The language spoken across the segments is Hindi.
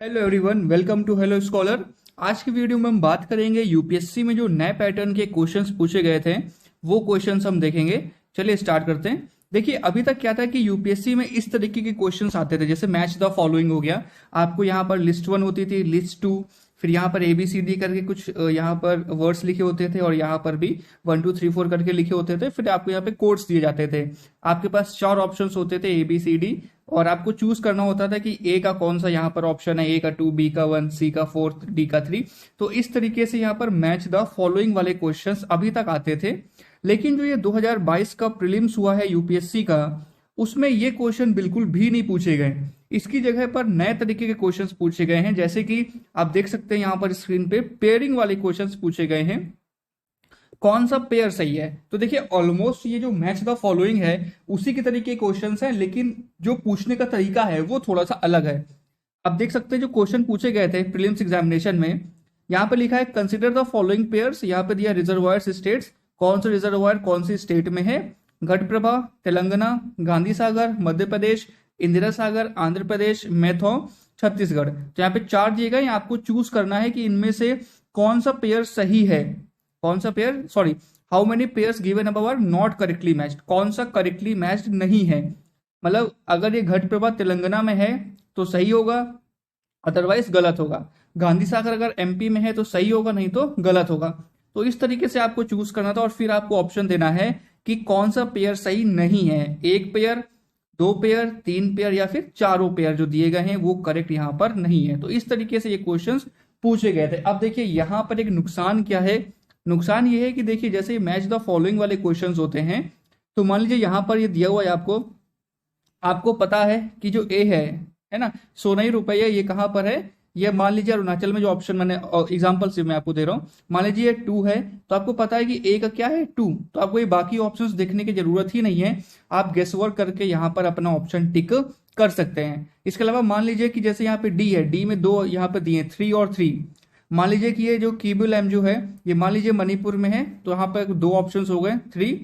Hello everyone, welcome to hello scholar. आज की वीडियो में हम बात करेंगे यूपीएससी में जो नए पैटर्न के क्वेश्चंस पूछे गए थे वो क्वेश्चंस हम देखेंगे। चलिए स्टार्ट करते हैं। देखिए, अभी तक क्या था कि यूपीएससी में इस तरीके के क्वेश्चंस आते थे, जैसे मैच द फॉलोइंग हो गया। आपको यहाँ पर लिस्ट 1 होती थी, लिस्ट 2, फिर यहाँ पर ABCD करके कुछ यहाँ पर वर्ड्स लिखे होते थे और यहाँ पर भी 1 2 3 4 करके लिखे होते थे। फिर आपको यहाँ पे कोड्स दिए जाते थे। आपके पास 4 ऑप्शंस होते थे ABCD, और आपको चूज करना होता था कि ए का कौन सा यहाँ पर ऑप्शन है, ए का 2, बी का 1, सी का 4, डी का 3। तो इस तरीके से यहाँ पर मैच द फॉलोइंग वाले क्वेश्चंस अभी तक आते थे। लेकिन जो ये 2022 का प्रीलिम्स हुआ है यूपीएससी का, उसमें ये क्वेश्चन बिल्कुल भी नहीं पूछे गए। इसकी जगह पर नए तरीके के क्वेश्चंस पूछे गए हैं, जैसे कि आप देख सकते हैं यहाँ पर स्क्रीन पे पेयरिंग वाले क्वेश्चंस पूछे गए हैं। कौन सा पेयर सही है? तो देखिए, ऑलमोस्ट ये जो मैच द फॉलोइंग है उसी के तरीके के क्वेश्चंस हैं, लेकिन जो पूछने का तरीका है वो थोड़ा सा अलग है। आप देख सकते हैं जो क्वेश्चन पूछे गए थे प्रीलिम्स एग्जामिनेशन में, यहाँ पे लिखा है कंसिडर द फॉलोइंग पेयर्स। यहाँ पे दिया रिजर्वायर्स स्टेट्स, कौन सा रिजर्वायर कौन सी स्टेट में है। घटप्रभा तेलंगाना, गांधी सागर मध्य प्रदेश, इंदिरा सागर आंध्र प्रदेश, मैथो छत्तीसगढ़। तो यहाँ पे 4 दिए गए, आपको चूज करना है कि इनमें से कौन सा पेयर सही है। कौन सा pair, sorry, how many pairs given above are not correctly matched, कौन सा करेक्टली मैच्ड नहीं है। मतलब अगर ये घटप्रभा तेलंगाना में है तो सही होगा, अदरवाइज गलत होगा। गांधी सागर अगर MP में है तो सही होगा, नहीं तो गलत होगा। तो इस तरीके से आपको चूज करना था और फिर आपको ऑप्शन देना है कि कौन सा पेयर सही नहीं है। 1 पेयर, 2 पेयर, 3 पेयर या फिर चारों पेयर जो दिए गए हैं वो करेक्ट यहाँ पर नहीं है। तो इस तरीके से ये क्वेश्चन पूछे गए थे। अब देखिए यहाँ पर एक नुकसान क्या है। नुकसान ये है कि देखिए, जैसे मैच द फॉलोइंग वाले क्वेश्चंस होते हैं, तो मान लीजिए यहाँ पर ये दिया हुआ है आपको, आपको पता है कि जो ए है ना, सोनाई रुपया, ये कहाँ पर है, ये मान लीजिए अरुणाचल में। जो ऑप्शन मैंने एग्जांपल से मैं आपको दे रहा हूँ, मान लीजिए ये 2 है, तो आपको पता है कि ए का क्या है 2, तो आपको ये बाकी ऑप्शंस देखने की जरूरत ही नहीं है। आप गेस वर्क करके यहाँ पर अपना ऑप्शन टिक कर सकते हैं। इसके अलावा मान लीजिए कि जैसे यहाँ पे डी है, डी में 2 यहाँ पे दिए 3 और 3। मान लीजिए कि ये जो कीबुल एम जो है, ये मान लीजिए मणिपुर में है, तो यहाँ पर 2 ऑप्शंस हो गए 3।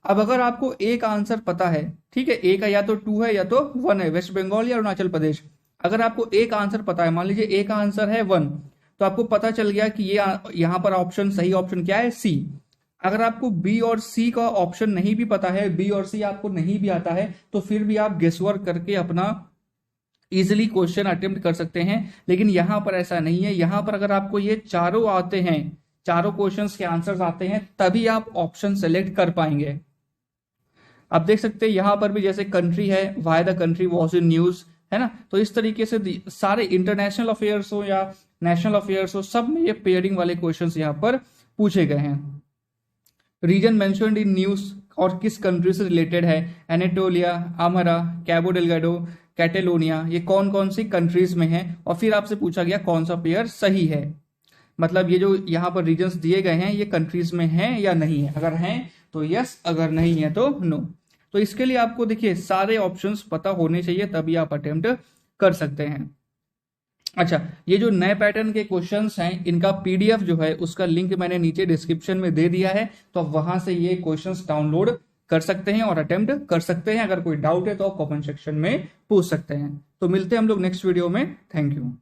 अब अगर आपको ए का आंसर पता है, ठीक है, ए का या तो 2 है या तो 1 है, वेस्ट बंगाल या अरुणाचल प्रदेश। अगर आपको ए का आंसर पता है, मान लीजिए ए का आंसर है 1, तो आपको पता चल गया कि ये यहाँ पर ऑप्शन सही ऑप्शन क्या है, सी। अगर आपको बी और सी का ऑप्शन नहीं भी पता है, बी और सी आपको नहीं भी आता है, तो फिर भी आप गेस वर्क करके अपना इजिली क्वेश्चन अटेम्प्ट कर सकते हैं। लेकिन यहां पर ऐसा नहीं है। यहां पर अगर आपको ये चारों आते हैं, चारों क्वेश्चंस के आंसर्स आते हैं, तभी आप ऑप्शन सेलेक्ट कर पाएंगे। आप देख सकते हैं यहां पर भी जैसे कंट्री है, why the country was in news, है ना। तो इस तरीके से सारे इंटरनेशनल अफेयर्स हो या नेशनल अफेयर्स हो, सब में ये पेयरिंग वाले क्वेश्चंस यहाँ पर पूछे गए हैं। रीजन मेंशन्ड इन न्यूज और किस कंट्री से रिलेटेड है, एनेटोलिया, अमरा, कैबो डेलगाडो, कैटेलोनिया, ये कौन कौन सी कंट्रीज में है। और फिर आपसे पूछा गया कौन सा पेयर सही है। मतलब ये जो यहाँ पर रीजन्स दिए गए हैं ये कंट्रीज में हैं या नहीं है, अगर हैं तो यस, अगर नहीं है तो नो। तो इसके लिए आपको देखिए सारे ऑप्शंस पता होने चाहिए, तभी आप अटेम्प्ट कर सकते हैं। अच्छा, ये जो नए पैटर्न के क्वेश्चंस हैं, इनका PDF जो है उसका लिंक मैंने नीचे डिस्क्रिप्शन में दे दिया है, तो आप वहां से ये क्वेश्चंस डाउनलोड कर सकते हैं और अटेम्प्ट कर सकते हैं। अगर कोई डाउट है तो आप कमेंट सेक्शन में पूछ सकते हैं। तो मिलते हैं हम लोग नेक्स्ट वीडियो में। Thank you.